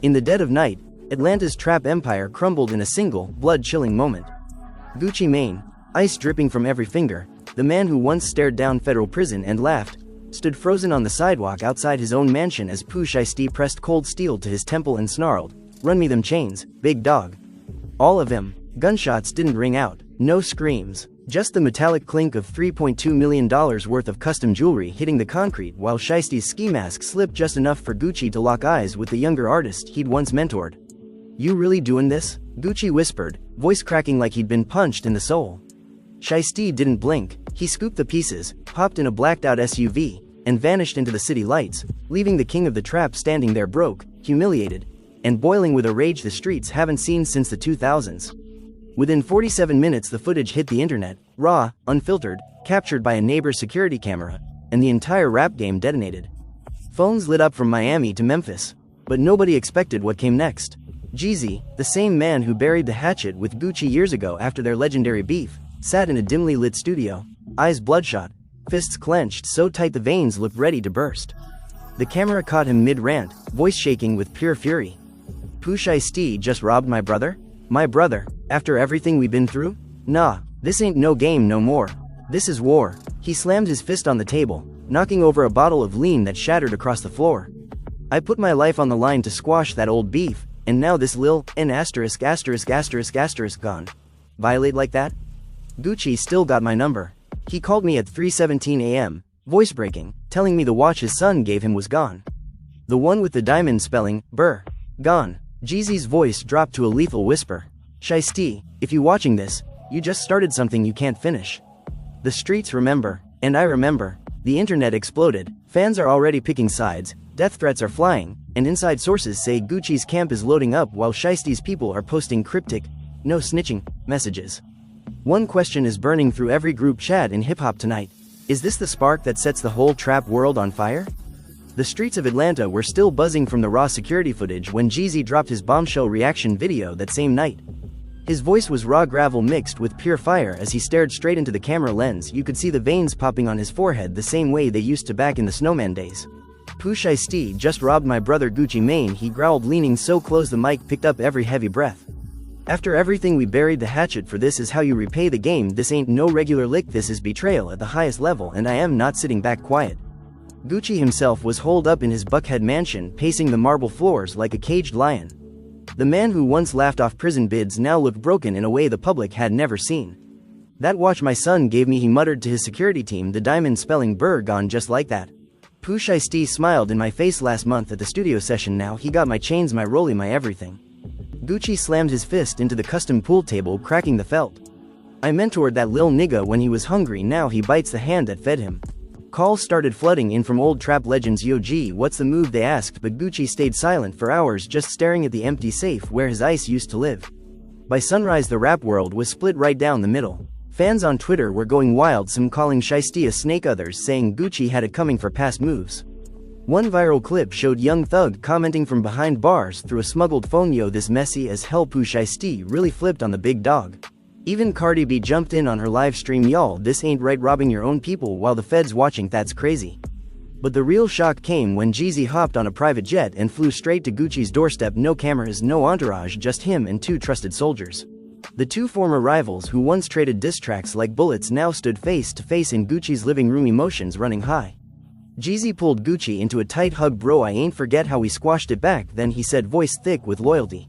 In the dead of night, Atlanta's trap empire crumbled in a single, blood-chilling moment. Gucci Mane, ice dripping from every finger, the man who once stared down federal prison and laughed, stood frozen on the sidewalk outside his own mansion as Pooh Shiesty pressed cold steel to his temple and snarled, "Run me them chains, big dog." All of them. Gunshots didn't ring out, no screams, just the metallic clink of $3.2 million worth of custom jewelry hitting the concrete while Shiesty's ski mask slipped just enough for Gucci to lock eyes with the younger artist he'd once mentored. "You really doing this?" Gucci whispered, voice cracking like he'd been punched in the soul. Shiesty didn't blink. He scooped the pieces, hopped in a blacked-out SUV, and vanished into the city lights, leaving the king of the trap standing there broke, humiliated, and boiling with a rage the streets haven't seen since the 2000s. Within 47 minutes the footage hit the internet, raw, unfiltered, captured by a neighbor's security camera, and the entire rap game detonated. Phones lit up from Miami to Memphis. But nobody expected what came next. Jeezy, the same man who buried the hatchet with Gucci years ago after their legendary beef, sat in a dimly lit studio, eyes bloodshot, fists clenched so tight the veins looked ready to burst. The camera caught him mid-rant, voice shaking with pure fury. "Pooh Shiesty just robbed my brother? My brother, after everything we've been through? Nah, this ain't no game no more. This is war." He slammed his fist on the table, knocking over a bottle of lean that shattered across the floor. "I put my life on the line to squash that old beef, and now this lil n asterisk asterisk asterisk asterisk gone. Violate like that?" Gucci still got my number. He called me at 3:17 a.m., voice breaking, telling me the watch his son gave him was gone. The one with the diamond spelling, Burr. Gone. Jeezy's voice dropped to a lethal whisper. "Shiesty, if you watching this, you just started something you can't finish." The streets remember, and I remember. The internet exploded, fans are already picking sides, death threats are flying, and inside sources say Gucci's camp is loading up while Shiesty's people are posting cryptic, "no snitching," messages. One question is burning through every group chat in hip-hop tonight. Is this the spark that sets the whole trap world on fire? The streets of Atlanta were still buzzing from the raw security footage when Jeezy dropped his bombshell reaction video that same night. His voice was raw gravel mixed with pure fire as he stared straight into the camera lens. You could see the veins popping on his forehead the same way they used to back in the Snowman days. "Pooh Shiesty just robbed my brother Gucci Mane," he growled, leaning so close the mic picked up every heavy breath. "After everything we buried the hatchet for. This is how you repay the game. This ain't no regular lick, this is betrayal at the highest level, and I am not sitting back quiet." Gucci himself was holed up in his Buckhead mansion, pacing the marble floors like a caged lion. The man who once laughed off prison bids now looked broken in a way the public had never seen. "That watch my son gave me," he muttered to his security team, "the diamond spelling Burr gone just like that. Pooh Shiesty smiled in my face last month at the studio session. Now he got my chains, my rollie, my everything." Gucci slammed his fist into the custom pool table, cracking the felt. "I mentored that lil nigga when he was hungry, now he bites the hand that fed him." Calls started flooding in from old trap legends. "Yo G, what's the move?" they asked, but Gucci stayed silent for hours, just staring at the empty safe where his ice used to live. By sunrise the rap world was split right down the middle. Fans on Twitter were going wild, some calling Shiesty a snake, others saying Gucci had it coming for past moves. One viral clip showed Young Thug commenting from behind bars through a smuggled phone, "Yo, this messy as hell, Pooh Shiesty really flipped on the big dog." Even Cardi B jumped in on her live stream, "Y'all, this ain't right, robbing your own people while the feds watching, that's crazy." But the real shock came when Jeezy hopped on a private jet and flew straight to Gucci's doorstep. No cameras, no entourage, just him and two trusted soldiers. The two former rivals who once traded diss tracks like bullets now stood face to face in Gucci's living room, emotions running high. Jeezy pulled Gucci into a tight hug. "Bro, I ain't forget how we squashed it back then," he said, voice thick with loyalty.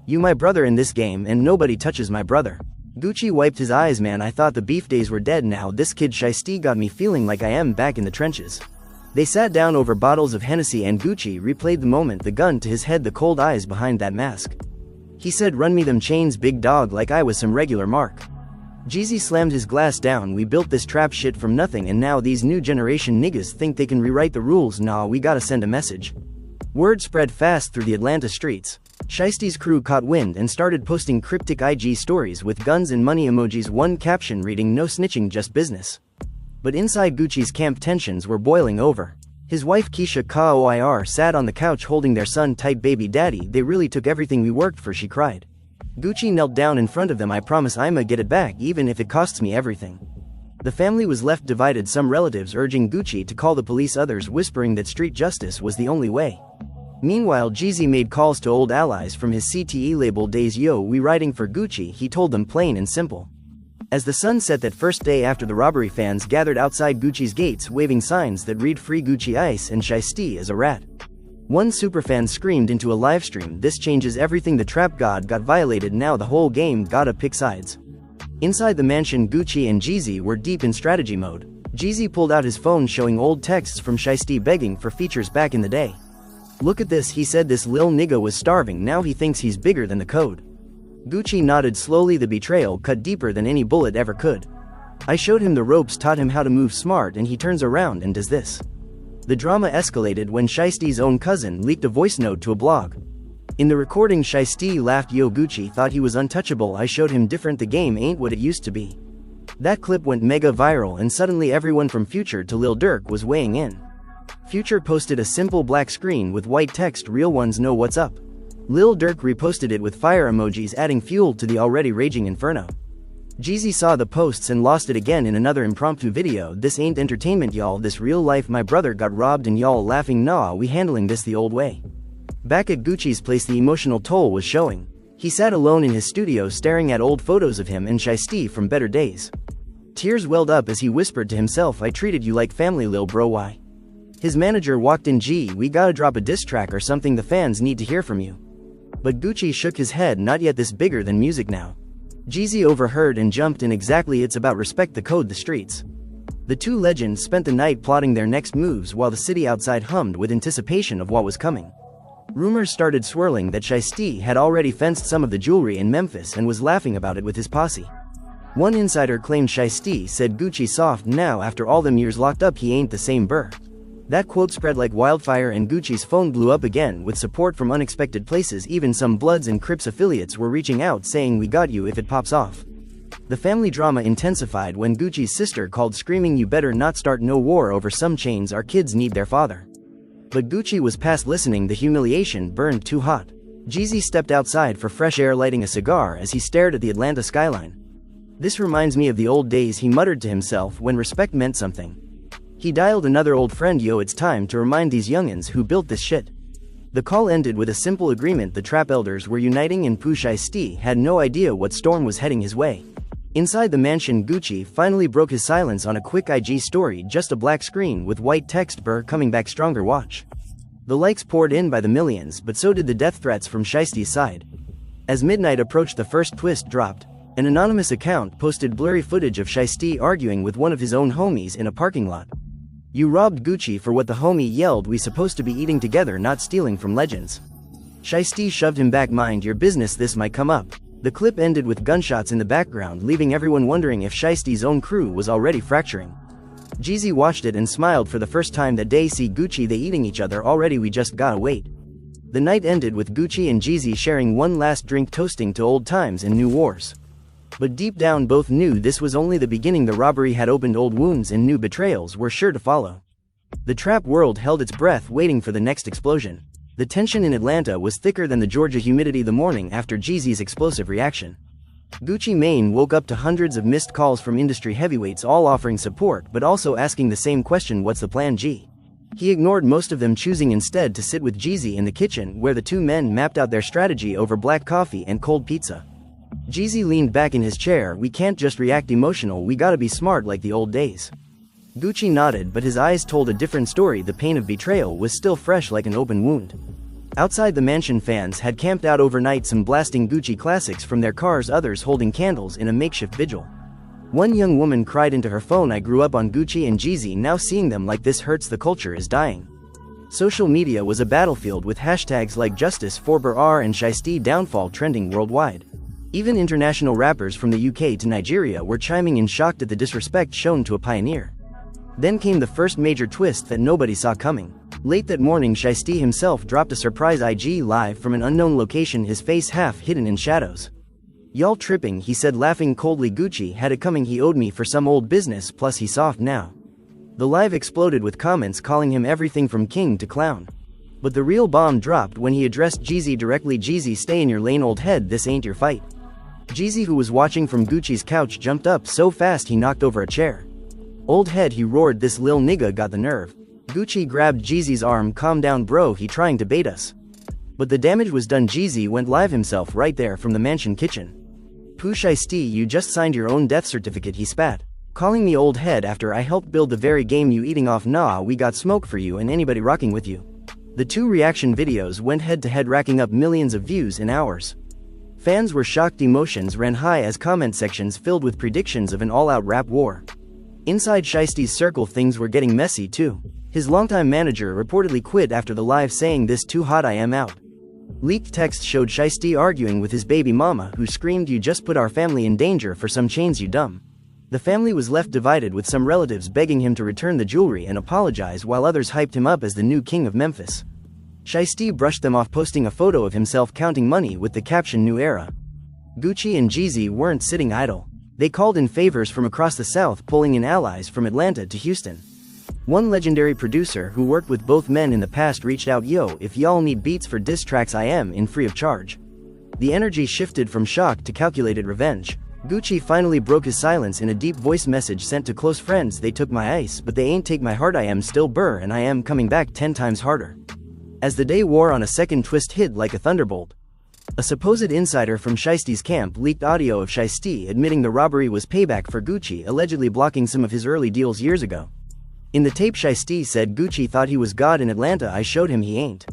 "You my brother in this game and nobody touches my brother." Gucci wiped his eyes. "Man, I thought the beef days were dead. Now this kid Shiesty got me feeling like I am back in the trenches." They sat down over bottles of Hennessy and Gucci replayed the moment, the gun to his head, the cold eyes behind that mask. He said, "Run me them chains, big dog," like I was some regular mark. Jeezy slammed his glass down. "We built this trap shit from nothing and now these new generation niggas think they can rewrite the rules. Nah, we gotta send a message." Word spread fast through the Atlanta streets. Shiesty's crew caught wind and started posting cryptic IG stories with guns and money emojis, one caption reading, "No snitching, just business." But inside Gucci's camp tensions were boiling over. His wife Keisha Koir sat on the couch holding their son tight. "Baby daddy, they really took everything we worked for," she cried. Gucci knelt down in front of them. "I promise I'ma get it back even if it costs me everything." The family was left divided, some relatives urging Gucci to call the police, others whispering that street justice was the only way. Meanwhile, Jeezy made calls to old allies from his CTE label days. Yo, we riding for Gucci, he told them plain and simple. As the sun set that first day after the robbery, fans gathered outside Gucci's gates waving signs that read "Free Gucci Ice" and "Shiesty is a rat." One superfan screamed into a livestream, "This changes everything, the trap god got violated, now the whole game gotta pick sides." Inside the mansion, Gucci and Jeezy were deep in strategy mode. Jeezy pulled out his phone showing old texts from Shiesty begging for features back in the day. "Look at this," he said, "this lil nigga was starving, now he thinks he's bigger than the code." Gucci nodded slowly, the betrayal cut deeper than any bullet ever could. "I showed him the ropes, taught him how to move smart, and he turns around and does this." The drama escalated when Shiesty's own cousin leaked a voice note to a blog. In the recording, Shiesty laughed, "Yo, Gucci thought he was untouchable, I showed him different, the game ain't what it used to be." That clip went mega viral, and suddenly everyone from Future to Lil Durk was weighing in. Future posted a simple black screen with white text, "Real ones know what's up." Lil Durk reposted it with fire emojis, adding fuel to the already raging inferno. Jeezy saw the posts and lost it again in another impromptu video, "This ain't entertainment, y'all, this real life, my brother got robbed and y'all laughing, nah, we handling this the old way." Back at Gucci's place, the emotional toll was showing. He sat alone in his studio staring at old photos of him and Shiesty from better days. Tears welled up as he whispered to himself, "I treated you like family, lil bro, why?" His manager walked in, "G, we gotta drop a diss track or something, the fans need to hear from you." But Gucci shook his head, "Not yet, this bigger than music now." Jeezy overheard and jumped in, "Exactly, it's about respect, the code, the streets." The two legends spent the night plotting their next moves while the city outside hummed with anticipation of what was coming. Rumors started swirling that Shiesty had already fenced some of the jewelry in Memphis and was laughing about it with his posse. One insider claimed Shiesty said Gucci soft now, after all them years locked up, he ain't the same burr. That quote spread like wildfire and Gucci's phone blew up again with support from unexpected places. Even some Bloods and Crips affiliates were reaching out saying, "We got you if it pops off." The family drama intensified when Gucci's sister called screaming, "You better not start no war over some chains, our kids need their father." But Gucci was past listening, the humiliation burned too hot. Jeezy stepped outside for fresh air, lighting a cigar as he stared at the Atlanta skyline. "This reminds me of the old days," he muttered to himself, "when respect meant something." He dialed another old friend, "Yo, it's time to remind these youngins who built this shit." The call ended with a simple agreement: the trap elders were uniting and Pooh Shiesty had no idea what storm was heading his way. Inside the mansion, Gucci finally broke his silence on a quick IG story, just a black screen with white text, "Burr coming back stronger, watch." The likes poured in by the millions, but so did the death threats from Shiesty's side. As midnight approached, the first twist dropped. An anonymous account posted blurry footage of Shiesty arguing with one of his own homies in a parking lot. "You robbed Gucci for what?" the homie yelled. "We supposed to be eating together, not stealing from legends." Shiesty shoved him back, "Mind your business, this might come up." The clip ended with gunshots in the background, leaving everyone wondering if Shiesty's own crew was already fracturing. Jeezy watched it and smiled for the first time that day. "See Gucci, they eating each other already, we just gotta wait." The night ended with Gucci and Jeezy sharing one last drink, toasting to old times and new wars. But deep down both knew this was only the beginning. The robbery had opened old wounds and new betrayals were sure to follow. The trap world held its breath, waiting for the next explosion. The tension in Atlanta was thicker than the Georgia humidity the morning after Jeezy's explosive reaction. Gucci Mane woke up to hundreds of missed calls from industry heavyweights, all offering support but also asking the same question: what's the plan, G? He ignored most of them, choosing instead to sit with Jeezy in the kitchen, where the two men mapped out their strategy over black coffee and cold pizza. Jeezy leaned back in his chair. "We can't just react emotional, we gotta be smart like the old days." Gucci nodded, but his eyes told a different story. The pain of betrayal was still fresh like an open wound. Outside the mansion, fans had camped out overnight, some blasting Gucci classics from their cars, others holding candles in a makeshift vigil. One young woman cried into her phone, "I grew up on Gucci and Jeezy, now seeing them like this hurts, the culture is dying." Social media was a battlefield with hashtags like Justice for Burr and Shiesty downfall trending worldwide. Even international rappers from the UK to Nigeria were chiming in, shocked at the disrespect shown to a pioneer. Then came the first major twist that nobody saw coming. Late that morning, Shiesty himself dropped a surprise IG live from an unknown location, his face half hidden in shadows. "Y'all tripping," he said, laughing coldly. "Gucci had it coming, he owed me for some old business, plus he's soft now." The live exploded with comments calling him everything from king to clown. But the real bomb dropped when he addressed Jeezy directly. "Jeezy, stay in your lane, old head, this ain't your fight." Jeezy, who was watching from Gucci's couch, jumped up so fast he knocked over a chair. "Old head," he roared, "this lil nigga got the nerve." Gucci grabbed Jeezy's arm. Calm down bro, he trying to bait us. But the damage was done. Jeezy went live himself right there from the mansion kitchen. Pooh Shiesty, you just signed your own death certificate, he spat. Calling me old head after I helped build the very game you eating off. Nah, we got smoke for you and anybody rocking with you. The two reaction videos went head to head, racking up millions of views in hours. Fans were shocked. Emotions ran high as comment sections filled with predictions of an all-out rap war. Inside Shiesty's circle things were getting messy too. His longtime manager reportedly quit after the live, saying this too hot, I am out. Leaked text showed Shiesty arguing with his baby mama, who screamed, you just put our family in danger for some chains, you dumb. The family was left divided, with some relatives begging him to return the jewelry and apologize while others hyped him up as the new king of Memphis. Shiesty brushed them off, posting a photo of himself counting money with the caption New Era. Gucci and Jeezy weren't sitting idle. They called in favors from across the South, pulling in allies from Atlanta to Houston. One legendary producer who worked with both men in the past reached out, yo, if y'all need beats for diss tracks, I am in, free of charge. The energy shifted from shock to calculated revenge. Gucci finally broke his silence in a deep voice message sent to close friends. They took my ice, but they ain't take my heart. I am still Burr and I am coming back 10 times harder. As the day wore on, a second twist hit like a thunderbolt. A supposed insider from Shiesty's camp leaked audio of Shiesty admitting the robbery was payback for Gucci allegedly blocking some of his early deals years ago. In the tape, Shiesty said Gucci thought he was God in Atlanta, I showed him he ain't.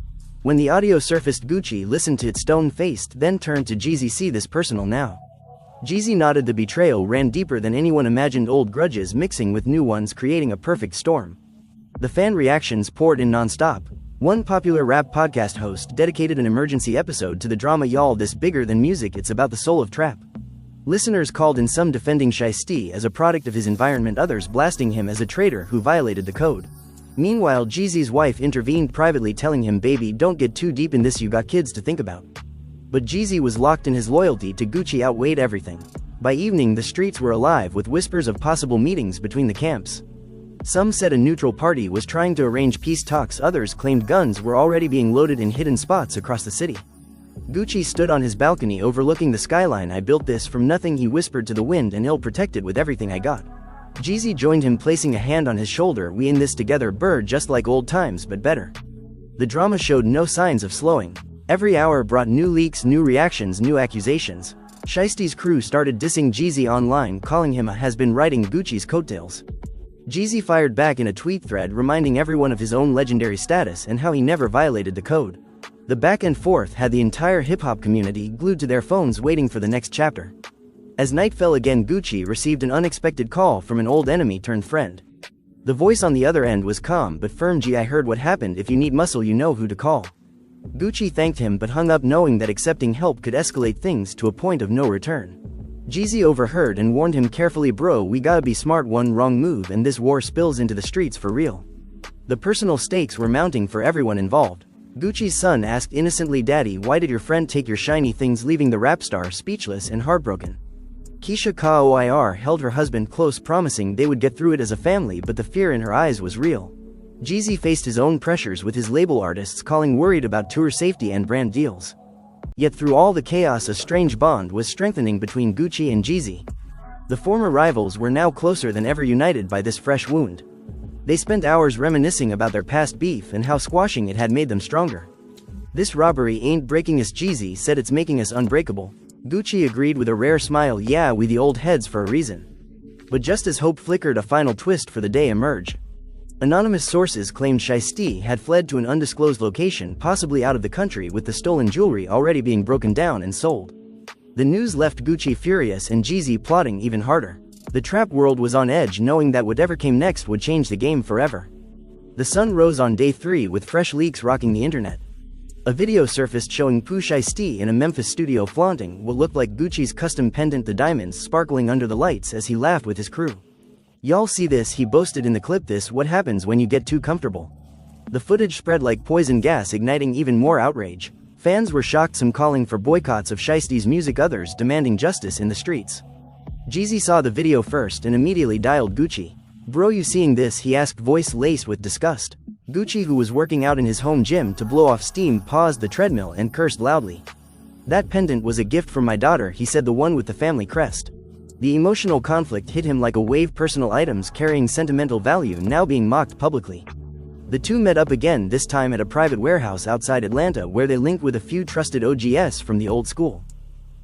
When the audio surfaced, Gucci listened to it stone-faced, then turned to Jeezy, see this personal now? Jeezy nodded. The betrayal ran deeper than anyone imagined, old grudges mixing with new ones creating a perfect storm. The fan reactions poured in non-stop. One popular rap podcast host dedicated an emergency episode to the drama, y'all, this bigger than music, it's about the soul of trap. Listeners called in, some defending Shiesty as a product of his environment, others blasting him as a traitor who violated the code. Meanwhile, Jeezy's wife intervened privately, telling him, baby, don't get too deep in this, you got kids to think about. But Jeezy was locked in. His loyalty to Gucci outweighed everything. By evening, the streets were alive with whispers of possible meetings between the camps. Some said a neutral party was trying to arrange peace talks, others claimed guns were already being loaded in hidden spots across the city. Gucci stood on his balcony overlooking the skyline. I built this from nothing, he whispered to the wind, and ill protected with everything I got. Jeezy joined him, placing a hand on his shoulder. We in this together, Bird, just like old times but better. The drama showed no signs of slowing. Every hour brought new leaks, new reactions, new accusations. Shiesty's crew started dissing Jeezy online, calling him a has-been, riding Gucci's coattails. Jeezy fired back in a tweet thread reminding everyone of his own legendary status and how he never violated the code. The back and forth had the entire hip-hop community glued to their phones waiting for the next chapter. As night fell again, Gucci received an unexpected call from an old enemy turned friend. The voice on the other end was calm but firm. G, I heard what happened, if you need muscle you know who to call. Gucci thanked him but hung up, knowing that accepting help could escalate things to a point of no return. Jeezy overheard and warned him carefully, bro, we gotta be smart, one wrong move and this war spills into the streets for real. The personal stakes were mounting for everyone involved. Gucci's son asked innocently, daddy, why did your friend take your shiny things, leaving the rap star speechless and heartbroken. Keisha Koir held her husband close, promising they would get through it as a family, but the fear in her eyes was real. Jeezy faced his own pressures with his label artists calling, worried about tour safety and brand deals. Yet through all the chaos, a strange bond was strengthening between Gucci and Jeezy. The former rivals were now closer than ever, united by this fresh wound. They spent hours reminiscing about their past beef and how squashing it had made them stronger. This robbery ain't breaking us, Jeezy said, it's making us unbreakable. Gucci agreed with a rare smile, yeah, we the old heads for a reason. But just as hope flickered, a final twist for the day emerged. Anonymous sources claimed Shiesty had fled to an undisclosed location, possibly out of the country, with the stolen jewelry already being broken down and sold. The news left Gucci furious and Jeezy plotting even harder. The trap world was on edge, knowing that whatever came next would change the game forever. The sun rose on day 3 with fresh leaks rocking the internet. A video surfaced showing Pooh Shiesty in a Memphis studio flaunting what looked like Gucci's custom pendant, the diamonds sparkling under the lights as he laughed with his crew. Y'all see this, he boasted in the clip, this what happens when you get too comfortable. The footage spread like poison gas, igniting even more outrage. Fans were shocked, some calling for boycotts of Shiesty's music, others demanding justice in the streets. Jeezy saw the video first and immediately dialed Gucci. Bro, you seeing this, he asked, voice laced with disgust. Gucci, who was working out in his home gym to blow off steam, paused the treadmill and cursed loudly. That pendant was a gift from my daughter, he said, the one with the family crest. The emotional conflict hit him like a wave, personal items carrying sentimental value now being mocked publicly. The two met up again, this time at a private warehouse outside Atlanta where they linked with a few trusted OGs from the old school.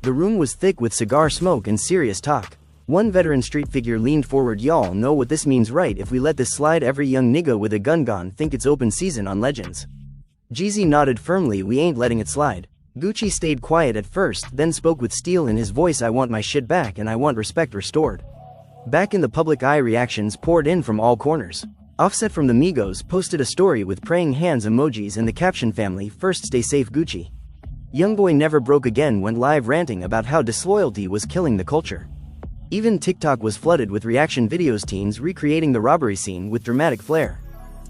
The room was thick with cigar smoke and serious talk. One veteran street figure leaned forward. "Y'all know what this means, right? If we let this slide, every young nigga with a gun gon' think it's open season on Legends." Jeezy nodded firmly. "We ain't letting it slide." Gucci stayed quiet at first, then spoke with steel in his voice. "I want my shit back and I want respect restored." Back in the public eye, reactions poured in from all corners. Offset from the Migos posted a story with praying hands emojis and the caption, "Family first, stay safe Gucci." Youngboy Never Broke Again went live ranting about how disloyalty was killing the culture. Even TikTok was flooded with reaction videos, teens recreating the robbery scene with dramatic flair.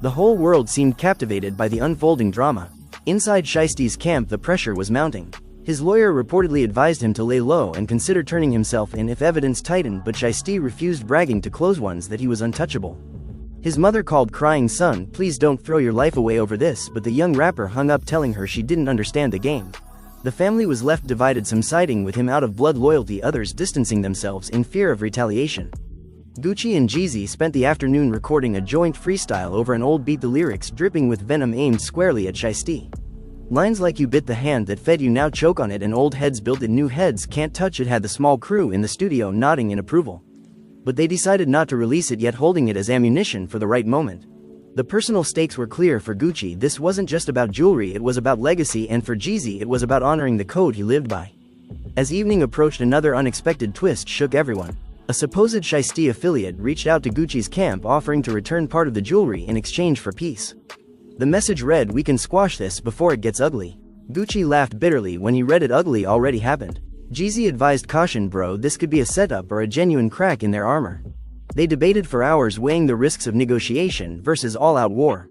The whole world seemed captivated by the unfolding drama. Inside Shiesty's camp, the pressure was mounting. His lawyer reportedly advised him to lay low and consider turning himself in if evidence tightened, but Shiesty refused, bragging to close ones that he was untouchable. His mother called, crying, "Son, please don't throw your life away over this," but the young rapper hung up, telling her she didn't understand the game. The family was left divided, some siding with him out of blood loyalty, others distancing themselves in fear of retaliation. Gucci and Jeezy spent the afternoon recording a joint freestyle over an old beat, the lyrics dripping with venom aimed squarely at Shiesty. Lines like "You bit the hand that fed you, now choke on it," and "Old heads built it, new heads can't touch it" had the small crew in the studio nodding in approval. But they decided not to release it yet, holding it as ammunition for the right moment. The personal stakes were clear for Gucci. This wasn't just about jewelry, it was about legacy, and for Jeezy it was about honoring the code he lived by. As evening approached, another unexpected twist shook everyone. A supposed Shiesty affiliate reached out to Gucci's camp offering to return part of the jewelry in exchange for peace. The message read, "We can squash this before it gets ugly." Gucci laughed bitterly when he read it. Ugly already happened. Jeezy advised, "Caution bro, this could be a setup or a genuine crack in their armor." They debated for hours, weighing the risks of negotiation versus all-out war.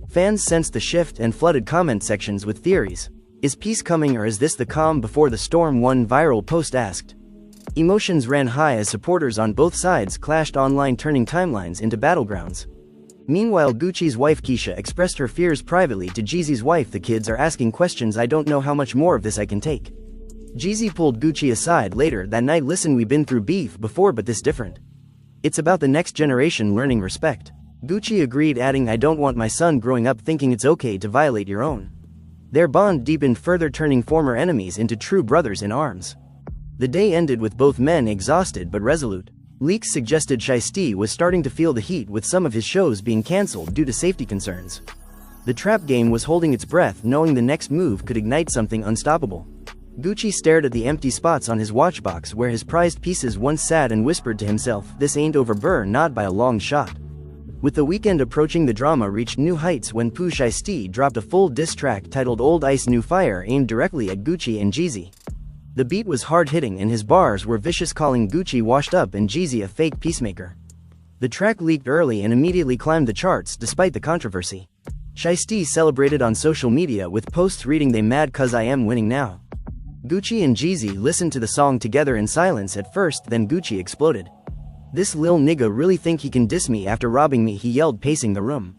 Fans sensed the shift and flooded comment sections with theories. Is peace coming, or is this the calm before the storm? One viral post asked. Emotions ran high as supporters on both sides clashed online, turning timelines into battlegrounds. Meanwhile, Gucci's wife Keisha expressed her fears privately to Jeezy's wife. "The kids are asking questions. I don't know how much more of this I can take." Jeezy pulled Gucci aside later that night. "Listen, we've been through beef before, but this different. It's about the next generation learning respect." Gucci agreed, adding, "I don't want my son growing up thinking it's okay to violate your own." Their bond deepened further, turning former enemies into true brothers in arms. The day ended with both men exhausted but resolute. Leaks suggested Shiesty was starting to feel the heat, with some of his shows being cancelled due to safety concerns. The trap game was holding its breath, knowing the next move could ignite something unstoppable. Gucci stared at the empty spots on his watchbox where his prized pieces once sat and whispered to himself, "This ain't over, brr, not by a long shot." With the weekend approaching, the drama reached new heights when Pooh Shiesty dropped a full diss track titled Old Ice New Fire, aimed directly at Gucci and Jeezy. The beat was hard-hitting and his bars were vicious, calling Gucci washed up and Jeezy a fake peacemaker. The track leaked early and immediately climbed the charts despite the controversy. Shiesty celebrated on social media with posts reading, "They mad 'cause I am winning now." Gucci and Jeezy listened to the song together in silence at first, then Gucci exploded. "This lil nigga really think he can diss me after robbing me," he yelled, pacing the room.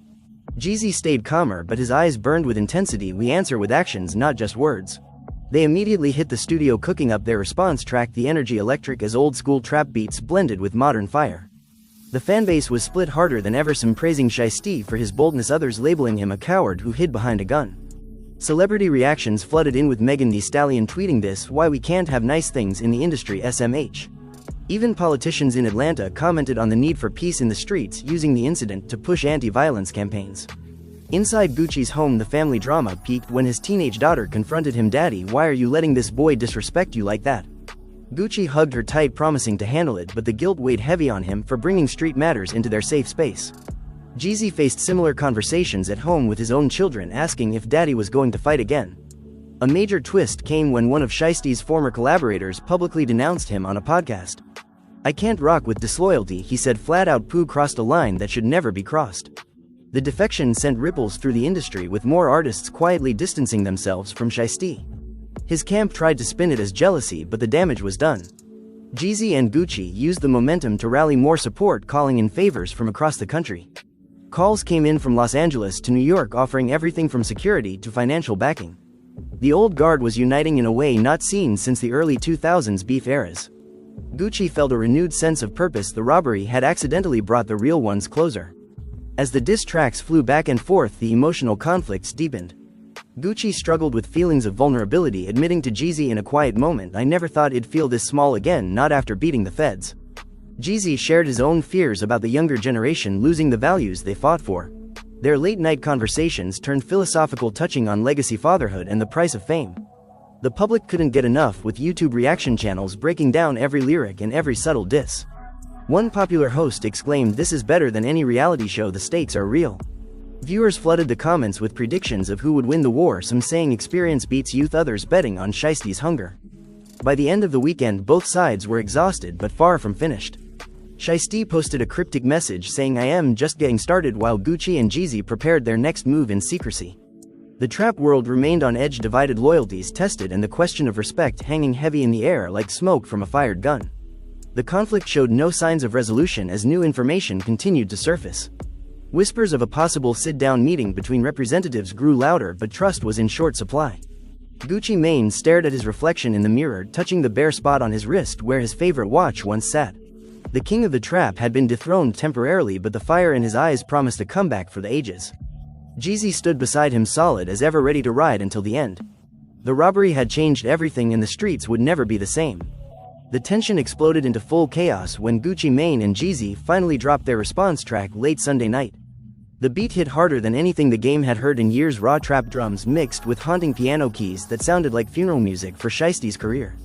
Jeezy stayed calmer, but his eyes burned with intensity. "We answer with actions, not just words." They immediately hit the studio, cooking up their response track, The Energy, electric as old-school trap beats blended with modern fire. The fanbase was split harder than ever, some praising Shiesty for his boldness, others labeling him a coward who hid behind a gun. Celebrity reactions flooded in, with Megan Thee Stallion tweeting, "This why we can't have nice things in the industry, SMH." Even politicians in Atlanta commented on the need for peace in the streets, using the incident to push anti-violence campaigns. Inside Gucci's home, the family drama peaked when his teenage daughter confronted him, "Daddy, why are you letting this boy disrespect you like that?" Gucci hugged her tight, promising to handle it, but the guilt weighed heavy on him for bringing street matters into their safe space. Jeezy faced similar conversations at home with his own children, asking if Daddy was going to fight again. A major twist came when one of Shiesty's former collaborators publicly denounced him on a podcast. "I can't rock with disloyalty," he said flat out. Pooh crossed a line that should never be crossed. The defection sent ripples through the industry, with more artists quietly distancing themselves from Shiesty. His camp tried to spin it as jealousy, but the damage was done. Jeezy and Gucci used the momentum to rally more support, calling in favors from across the country. Calls came in from Los Angeles to New York, offering everything from security to financial backing. The old guard was uniting in a way not seen since the early 2000s beef eras. Gucci felt a renewed sense of purpose. The robbery had accidentally brought the real ones closer. As the diss tracks flew back and forth, the emotional conflicts deepened. Gucci struggled with feelings of vulnerability, admitting to Jeezy in a quiet moment, "I never thought it'd feel this small again, not after beating the feds." Jeezy shared his own fears about the younger generation losing the values they fought for. Their late-night conversations turned philosophical, touching on legacy, fatherhood, and the price of fame. The public couldn't get enough, with YouTube reaction channels breaking down every lyric and every subtle diss. One popular host exclaimed, "This is better than any reality show, the stakes are real." Viewers flooded the comments with predictions of who would win the war, some saying experience beats youth, others betting on Shiesty's hunger. By the end of the weekend, both sides were exhausted but far from finished. Shiesty posted a cryptic message saying, "I am just getting started," while Gucci and Jeezy prepared their next move in secrecy. The trap world remained on edge, divided, loyalties tested, and the question of respect hanging heavy in the air like smoke from a fired gun. The conflict showed no signs of resolution as new information continued to surface. Whispers of a possible sit-down meeting between representatives grew louder, but trust was in short supply. Gucci Mane stared at his reflection in the mirror, touching the bare spot on his wrist where his favorite watch once sat. The king of the trap had been dethroned temporarily, but the fire in his eyes promised a comeback for the ages. Jeezy stood beside him, solid as ever, ready to ride until the end. The robbery had changed everything, and the streets would never be the same. The tension exploded into full chaos when Gucci Mane and Jeezy finally dropped their response track late Sunday night. The beat hit harder than anything the game had heard in years, raw trap drums mixed with haunting piano keys that sounded like funeral music for Shiesty's career.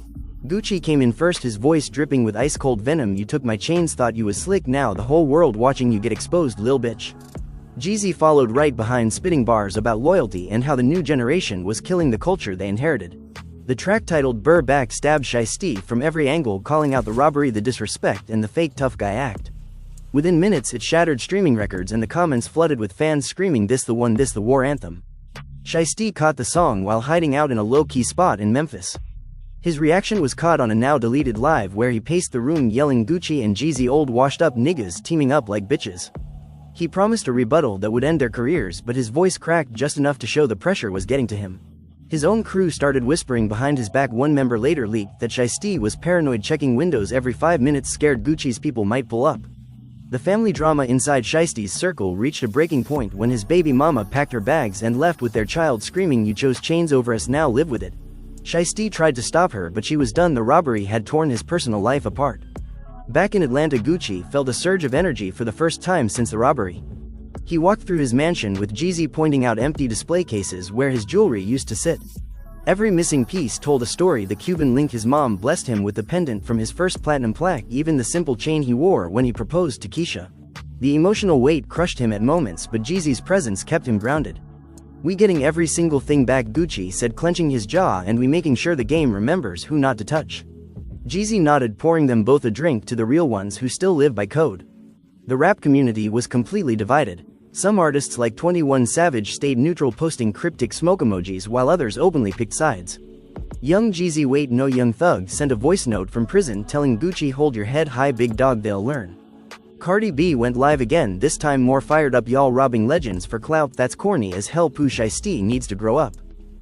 Gucci came in first, his voice dripping with ice-cold venom. "You took my chains, thought you was slick, now the whole world watching you get exposed, lil bitch." Jeezy followed right behind, spitting bars about loyalty and how the new generation was killing the culture they inherited. The track, titled "Burr Back," stabbed Shiesty from every angle, calling out the robbery, the disrespect, and the fake tough guy act. Within minutes, it shattered streaming records, and the comments flooded with fans screaming, "This the one, this the war anthem." Shiesty caught the song while hiding out in a low-key spot in Memphis. His reaction was caught on a now-deleted live where he paced the room yelling, "Gucci and Jeezy, old washed-up niggas teaming up like bitches." He promised a rebuttal that would end their careers, but his voice cracked just enough to show the pressure was getting to him. His own crew started whispering behind his back. One member later leaked that Shiesty was paranoid, checking windows every 5 minutes, scared Gucci's people might pull up. The family drama inside Shiesty's circle reached a breaking point when his baby mama packed her bags and left with their child, screaming, "You chose chains over us, now live with it." Shiesty tried to stop her, but she was done. The robbery had torn his personal life apart. Back in Atlanta, Gucci felt a surge of energy for the first time since the robbery. He walked through his mansion with Jeezy pointing out empty display cases where his jewelry used to sit. Every missing piece told a story. The Cuban link, his mom blessed him with the pendant from his first platinum plaque, even the simple chain he wore when he proposed to Keisha. The emotional weight crushed him at moments, but Jeezy's presence kept him grounded. "We getting every single thing back," Gucci said, clenching his jaw, "and we making sure the game remembers who not to touch." Jeezy nodded, pouring them both a drink, to the real ones who still live by code. The rap community was completely divided. Some artists like 21 Savage stayed neutral, posting cryptic smoke emojis, while others openly picked sides. Young Jeezy, "Wait, no, Young Thug," sent a voice note from prison telling Gucci, "Hold your head high, big dog, they'll learn." Cardi B went live again, this time more fired up, "Y'all robbing legends for clout, that's corny as hell, Pooh Shiesty needs to grow up."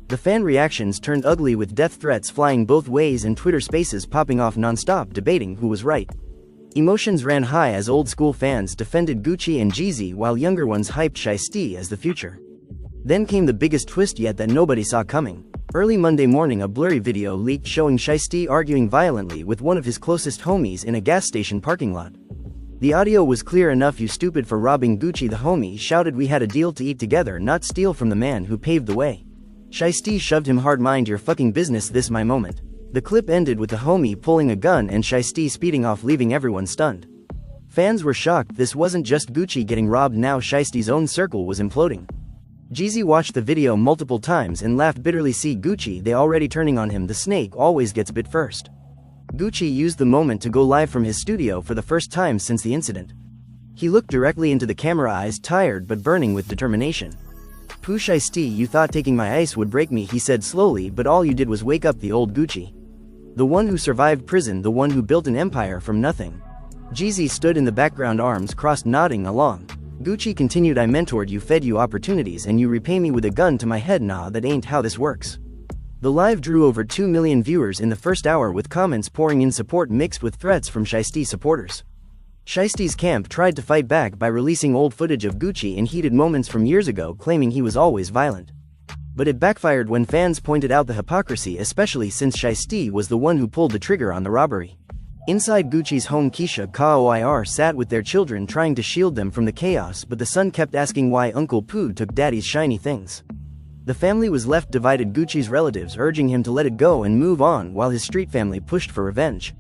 The fan reactions turned ugly, with death threats flying both ways and Twitter spaces popping off non-stop, debating who was right. Emotions ran high as old-school fans defended Gucci and Jeezy while younger ones hyped Shiesty as the future. Then came the biggest twist yet that nobody saw coming. Early Monday morning, a blurry video leaked showing Shiesty arguing violently with one of his closest homies in a gas station parking lot. The audio was clear enough. "You stupid for robbing Gucci," the homie shouted. "We had a deal to eat together, not steal from the man who paved the way." Shiesty shoved him hard. "Mind your fucking business, this my moment." The clip ended with the homie pulling a gun and Shiesty speeding off, leaving everyone stunned. Fans were shocked. This wasn't just Gucci getting robbed, now Shiesty's own circle was imploding. Jeezy watched the video multiple times and laughed bitterly. "See Gucci, they already turning on him, the snake always gets bit first." Gucci used the moment to go live from his studio for the first time since the incident. He looked directly into the camera, eyes tired but burning with determination. "Pooh Shiesty, you thought taking my ice would break me," he said slowly, "but all you did was wake up the old Gucci. The one who survived prison, the one who built an empire from nothing." Jeezy stood in the background, arms crossed, nodding along. Gucci continued, "I mentored you, fed you opportunities, and you repay me with a gun to my head? Nah, that ain't how this works." The live drew over 2 million viewers in the first hour, with comments pouring in support mixed with threats from Shiesty supporters. Shiesty's camp tried to fight back by releasing old footage of Gucci in heated moments from years ago, claiming he was always violent. But it backfired when fans pointed out the hypocrisy, especially since Shiesty was the one who pulled the trigger on the robbery. Inside Gucci's home, Keisha Koir sat with their children trying to shield them from the chaos, but the son kept asking why Uncle Pooh took daddy's shiny things. The family was left divided, Gucci's relatives urging him to let it go and move on while his street family pushed for revenge.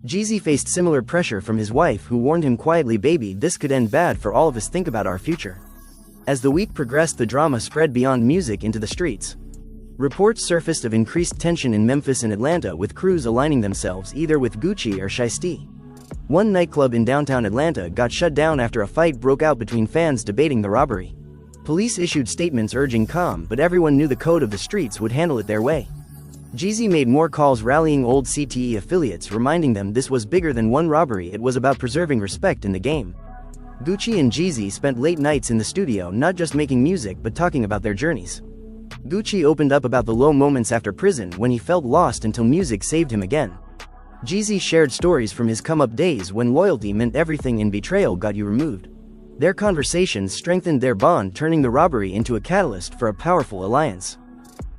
Jeezy faced similar pressure from his wife, who warned him quietly, "Baby, this could end bad for all of us, think about our future." As the week progressed, the drama spread beyond music into the streets. Reports surfaced of increased tension in Memphis and Atlanta, with crews aligning themselves either with Gucci or Shiesty. One nightclub in downtown Atlanta got shut down after a fight broke out between fans debating the robbery. Police issued statements urging calm, but everyone knew the code of the streets would handle it their way. Jeezy made more calls, rallying old CTE affiliates, reminding them this was bigger than one robbery, it was about preserving respect in the game. Gucci and Jeezy spent late nights in the studio, not just making music but talking about their journeys. Gucci opened up about the low moments after prison when he felt lost until music saved him again. Jeezy shared stories from his come-up days when loyalty meant everything and betrayal got you removed. Their conversations strengthened their bond, turning the robbery into a catalyst for a powerful alliance.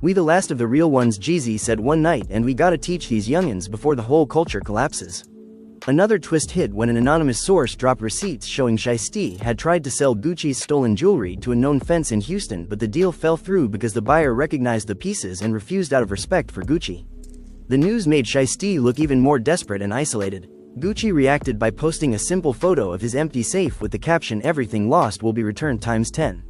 "We the last of the real ones," Jeezy said one night, "and we gotta teach these youngins before the whole culture collapses." Another twist hit when an anonymous source dropped receipts showing Shiesty had tried to sell Gucci's stolen jewelry to a known fence in Houston, but the deal fell through because the buyer recognized the pieces and refused out of respect for Gucci. The news made Shiesty look even more desperate and isolated. Gucci reacted by posting a simple photo of his empty safe with the caption, "Everything lost will be returned ×10.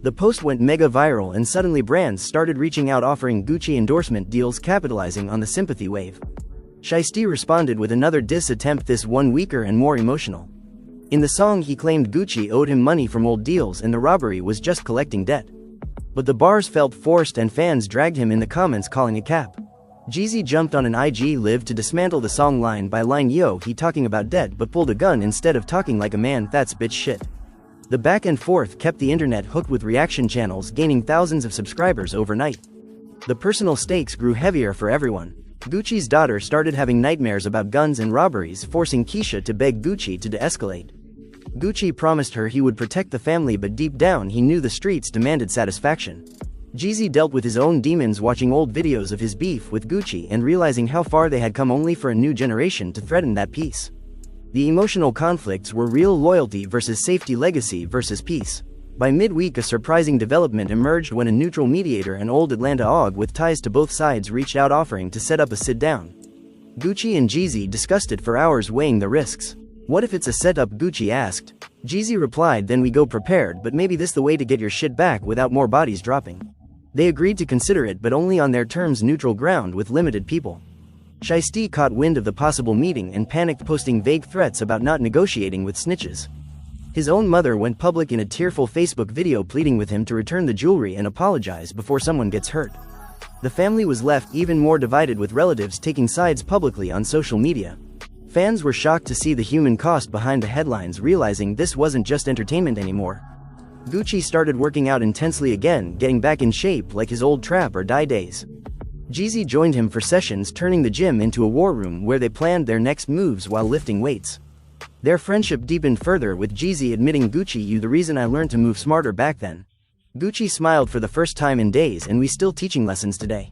The post went mega viral, and suddenly brands started reaching out offering Gucci endorsement deals, capitalizing on the sympathy wave. Shiesty responded with another diss attempt, this one weaker and more emotional. In the song he claimed Gucci owed him money from old deals and the robbery was just collecting debt. But the bars felt forced and fans dragged him in the comments, calling it cap. Jeezy jumped on an IG live to dismantle the song line by line, "Yo, he talking about debt but pulled a gun instead of talking like a man, that's bitch shit." The back and forth kept the internet hooked with reaction channels, gaining thousands of subscribers overnight. The personal stakes grew heavier for everyone. Gucci's daughter started having nightmares about guns and robberies, forcing Keisha to beg Gucci to de-escalate. Gucci promised her he would protect the family, but deep down he knew the streets demanded satisfaction. Jeezy dealt with his own demons, watching old videos of his beef with Gucci and realizing how far they had come, only for a new generation to threaten that peace. The emotional conflicts were real: loyalty versus safety, legacy versus peace. By midweek, a surprising development emerged when a neutral mediator, an old Atlanta OG with ties to both sides, reached out offering to set up a sit-down. Gucci and Jeezy discussed it for hours, weighing the risks. "What if it's a setup?" Gucci asked. Jeezy replied, "Then we go prepared, but maybe this the way to get your shit back without more bodies dropping." They agreed to consider it, but only on their terms, neutral ground with limited people. Shiesty caught wind of the possible meeting and panicked, posting vague threats about not negotiating with snitches. His own mother went public in a tearful Facebook video pleading with him to return the jewelry and apologize before someone gets hurt. The family was left even more divided, with relatives taking sides publicly on social media. Fans were shocked to see the human cost behind the headlines, realizing this wasn't just entertainment anymore. Gucci started working out intensely again, getting back in shape like his old trap or die days. Jeezy joined him for sessions, turning the gym into a war room where they planned their next moves while lifting weights. Their friendship deepened further, with Jeezy admitting, "Gucci, you the reason I learned to move smarter back then." Gucci smiled for the first time in days, "And we still teaching lessons today."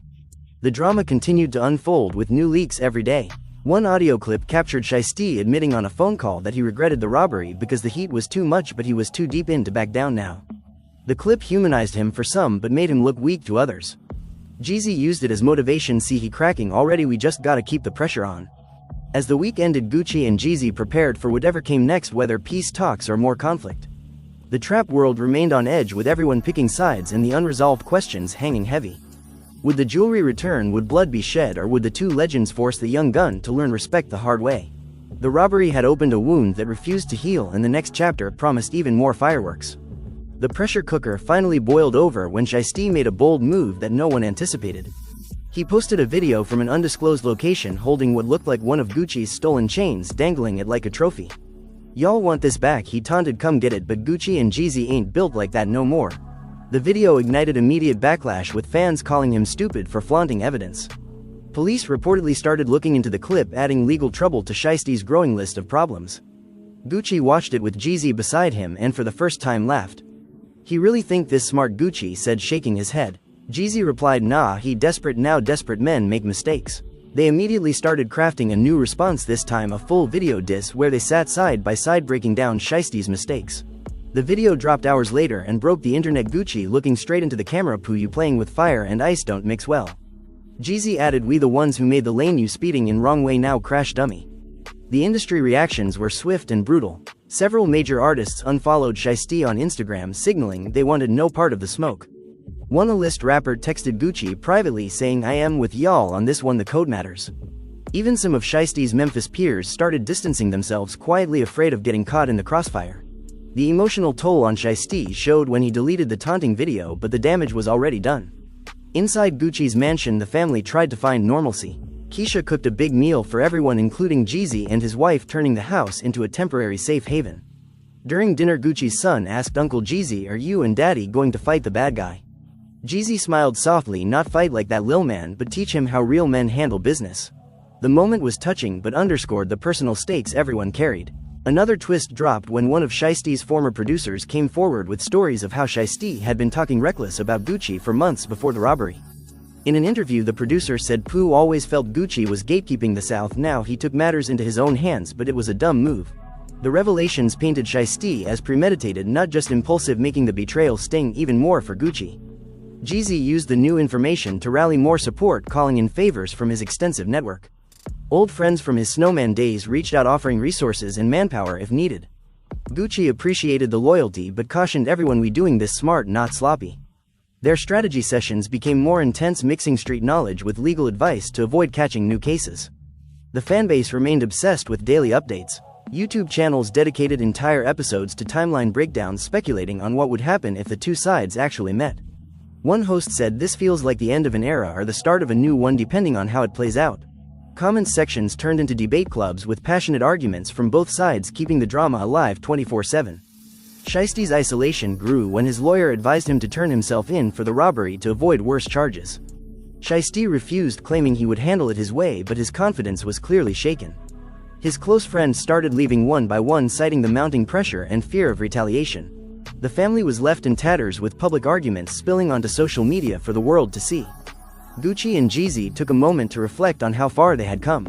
The drama continued to unfold, with new leaks every day. One audio clip captured Shiesty admitting on a phone call that he regretted the robbery because the heat was too much, but he was too deep in to back down now. The clip humanized him for some but made him look weak to others. Jeezy used it as motivation, "See, he cracking already, we just gotta keep the pressure on." As the week ended, Gucci and Jeezy prepared for whatever came next, whether peace talks or more conflict. The trap world remained on edge, with everyone picking sides and the unresolved questions hanging heavy. Would the jewelry return? Would blood be shed? Or would the two legends force the young gun to learn respect the hard way? The robbery had opened a wound that refused to heal, and the next chapter promised even more fireworks. The pressure cooker finally boiled over when Shiesty made a bold move that no one anticipated. He posted a video from an undisclosed location holding what looked like one of Gucci's stolen chains, dangling it like a trophy. "Y'all want this back," he taunted, "come get it," but Gucci and Jeezy ain't built like that no more. The video ignited immediate backlash, with fans calling him stupid for flaunting evidence. Police reportedly started looking into the clip, adding legal trouble to Shiesty's growing list of problems. Gucci watched it with Jeezy beside him and for the first time laughed. "He really think this smart," Gucci said, shaking his head. Jeezy replied, "Nah, he desperate. Now desperate men make mistakes." They immediately started crafting a new response, this time a full video diss where they sat side by side breaking down Shiesty's mistakes. The video dropped hours later and broke the internet. Gucci looking straight into the camera. "Pooh, you playing with fire and ice don't mix well." Jeezy added, "We the ones who made the lane, you speeding in wrong way now, crash dummy." The industry reactions were swift and brutal. Several major artists unfollowed Shiesty on Instagram, signaling they wanted no part of the smoke. One A-list rapper texted Gucci privately saying, "I am with y'all on this one, the code matters." Even some of Shiesty's Memphis peers started distancing themselves, quietly afraid of getting caught in the crossfire. The emotional toll on Shiesty showed when he deleted the taunting video, but the damage was already done. Inside Gucci's mansion, the family tried to find normalcy. Keisha cooked a big meal for everyone, including Jeezy and his wife, turning the house into a temporary safe haven. During dinner, Gucci's son asked Uncle Jeezy, "Are you and Daddy going to fight the bad guy?" Jeezy smiled softly, "Not fight like that, lil man, but teach him how real men handle business." The moment was touching but underscored the personal stakes everyone carried. Another twist dropped when one of Shiesty's former producers came forward with stories of how Shiesty had been talking reckless about Gucci for months before the robbery. In an interview, the producer said Pooh always felt Gucci was gatekeeping the South. Now he took matters into his own hands, but it was a dumb move. The revelations painted Shiesty as premeditated, not just impulsive, making the betrayal sting even more for Gucci. Jeezy used the new information to rally more support, calling in favors from his extensive network. Old friends from his snowman days reached out, offering resources and manpower if needed. Gucci appreciated the loyalty but cautioned everyone, "We doing this smart, not sloppy." Their strategy sessions became more intense, mixing street knowledge with legal advice to avoid catching new cases. The fanbase remained obsessed with daily updates. YouTube channels dedicated entire episodes to timeline breakdowns, speculating on what would happen if the two sides actually met. One host said, "This feels like the end of an era or the start of a new one, depending on how it plays out." Comment sections turned into debate clubs with passionate arguments from both sides, keeping the drama alive 24/7. Shiesty's isolation grew when his lawyer advised him to turn himself in for the robbery to avoid worse charges. Shiesty refused, claiming he would handle it his way, but his confidence was clearly shaken. His close friends started leaving one by one, citing the mounting pressure and fear of retaliation. The family was left in tatters, with public arguments spilling onto social media for the world to see. Gucci and Jeezy took a moment to reflect on how far they had come.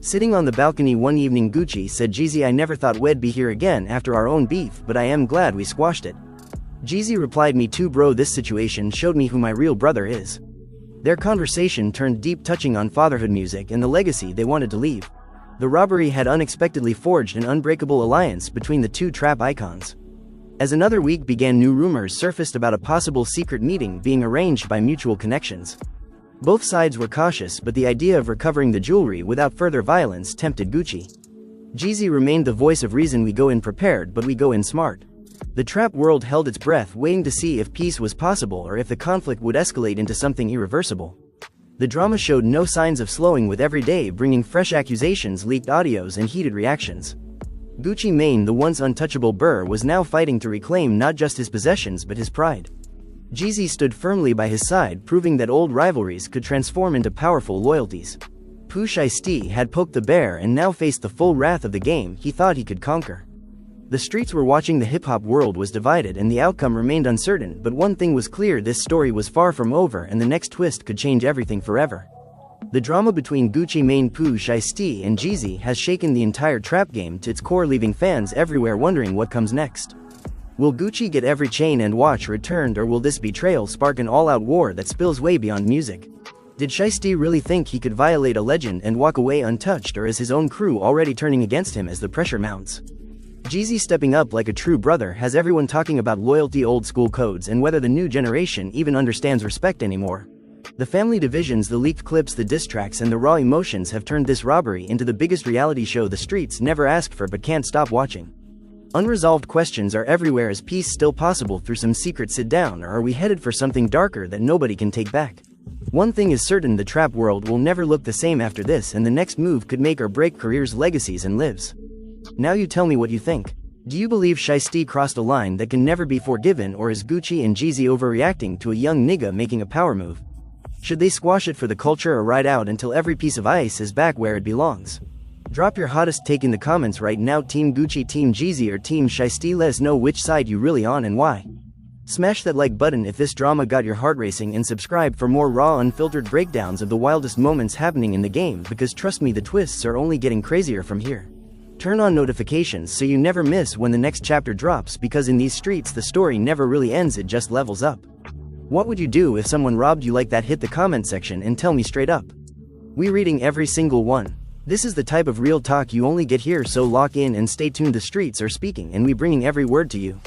Sitting on the balcony one evening, Gucci said, "Jeezy, I never thought we'd be here again after our own beef, but I am glad we squashed it." Jeezy replied, "Me too, bro. This situation showed me who my real brother is." Their conversation turned deep, touching on fatherhood, music, and the legacy they wanted to leave. The robbery had unexpectedly forged an unbreakable alliance between the two trap icons. As another week began, new rumors surfaced about a possible secret meeting being arranged by mutual connections. Both sides were cautious, but the idea of recovering the jewelry without further violence tempted Gucci. Jeezy remained the voice of reason, "We go in prepared, but we go in smart." The trap world held its breath, waiting to see if peace was possible or if the conflict would escalate into something irreversible. The drama showed no signs of slowing, with every day bringing fresh accusations, leaked audios, and heated reactions. Gucci Mane, the once untouchable Burr, was now fighting to reclaim not just his possessions but his pride. Jeezy stood firmly by his side, proving that old rivalries could transform into powerful loyalties. Pooh Shiesty had poked the bear and now faced the full wrath of the game he thought he could conquer. The streets were watching, the hip-hop world was divided, and the outcome remained uncertain, but one thing was clear: this story was far from over, and the next twist could change everything forever. The drama between Gucci Mane, Pooh Shiesty, and Jeezy has shaken the entire trap game to its core, leaving fans everywhere wondering what comes next. Will Gucci get every chain and watch returned, or will this betrayal spark an all-out war that spills way beyond music? Did Shiesty really think he could violate a legend and walk away untouched, or is his own crew already turning against him as the pressure mounts? Jeezy stepping up like a true brother has everyone talking about loyalty, old school codes, and whether the new generation even understands respect anymore. The family divisions, the leaked clips, the diss tracks, and the raw emotions have turned this robbery into the biggest reality show the streets never asked for but can't stop watching. Unresolved questions are everywhere. Is peace still possible through some secret sit-down, or are we headed for something darker that nobody can take back? One thing is certain: the trap world will never look the same after this, and the next move could make or break careers, legacies, and lives. Now you tell me what you think. Do you believe Shiesty crossed a line that can never be forgiven, or is Gucci and Jeezy overreacting to a young nigga making a power move? Should they squash it for the culture or ride out until every piece of ice is back where it belongs? Drop your hottest take in the comments right now. Team Gucci, Team Jeezy, or Team Shiesty? Let us know which side you really on and why. Smash that like button if this drama got your heart racing, and subscribe for more raw, unfiltered breakdowns of the wildest moments happening in the game, because trust me, the twists are only getting crazier from here. Turn on notifications so you never miss when the next chapter drops, because in these streets the story never really ends, it just levels up. What would you do if someone robbed you like that? Hit the comment section and tell me straight up. We reading every single one. This is the type of real talk you only get here, so lock in and stay tuned. The streets are speaking and we bringing every word to you.